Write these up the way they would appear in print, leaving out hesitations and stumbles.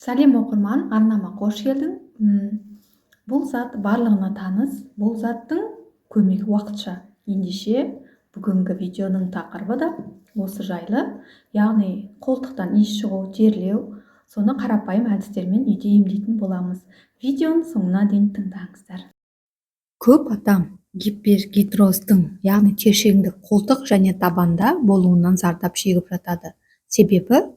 Сәлем оқырман, арнама қош келдің. Бұл зат барлығына таныс, бұл заттың көмегі уақытша. Ендеше бүгінгі видеоның тақырыбы да осы жайлы, яғни қолтықтан иіс шығу, терлеу, соны қарапайым әдістермен үйде емдейтін боламыз. Видеоның соңына дейін тыңдаңыздар. Көп адам гипергидроздың, яғни тершеңдік қолтық және табанда болуынан зардап шегіп жатады. Себебі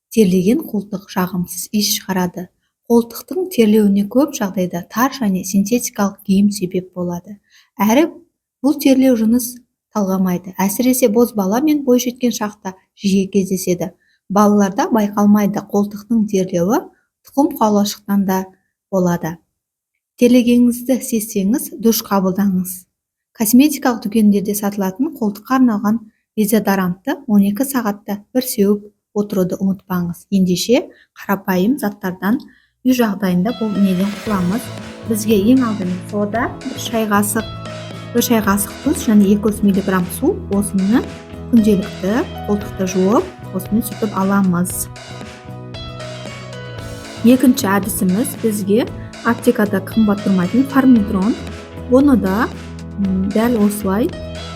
терлеген қолтық жағымсыз иіс шығарады. Қолтықтың терлеуіне көп жағдайда тар және синтетикалық киім себеп болады. Әрі бұл терлеу жыныс талғамайды. Әсіресе бозбала мен бойжеткен шақта жиі кездеседі. Балаларда байқалмайды. Қолтықтың терлеуі тұқым қуалаушықтан да болады. Терлегеніңізді сезсеңіз, душ қабылдаңыз. Косметикалық дүкендерде сатылатын қолтыққа арналған дезодорантты 12 сағатта бір сеуіп отыруды ұмытпаңыз. Ендеше қарапайым заттардан үй жағдайында бұл неден құтыламыз? Бізге ең алдымен сода, бір шай қасық тұз және 200 мг су. Осыны күнделікті қолтықты жуып, осымен сүртіп аламыз. Екінші әдісіміз бізге аптекада қымбат тұрмайтын формитрон. Оны да дәл осылай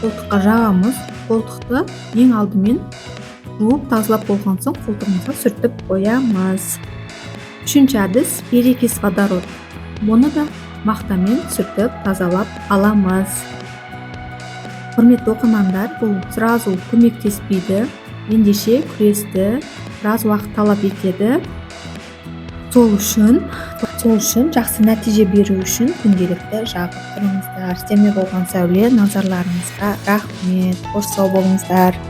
қолтыққа жағамыз. Қолтықты ең алдымен жуып тазалап болған соң қолтығымызға сүртіп қоямыз. Үшінші әдіс перекис водород. Оны да мақтамен сүртіп тазалап аламыз. Құрметті оқырмандар, бұл сразу көмектеспейді. Ендеше күресті біраз уақыт талап етеді. Сол үшін жақсы нәтиже беру үшін күнделікті жағып тұрыңыздар. Істеме болған сәуле, назарларыңызға рахмет. Қош сау болыңыздар.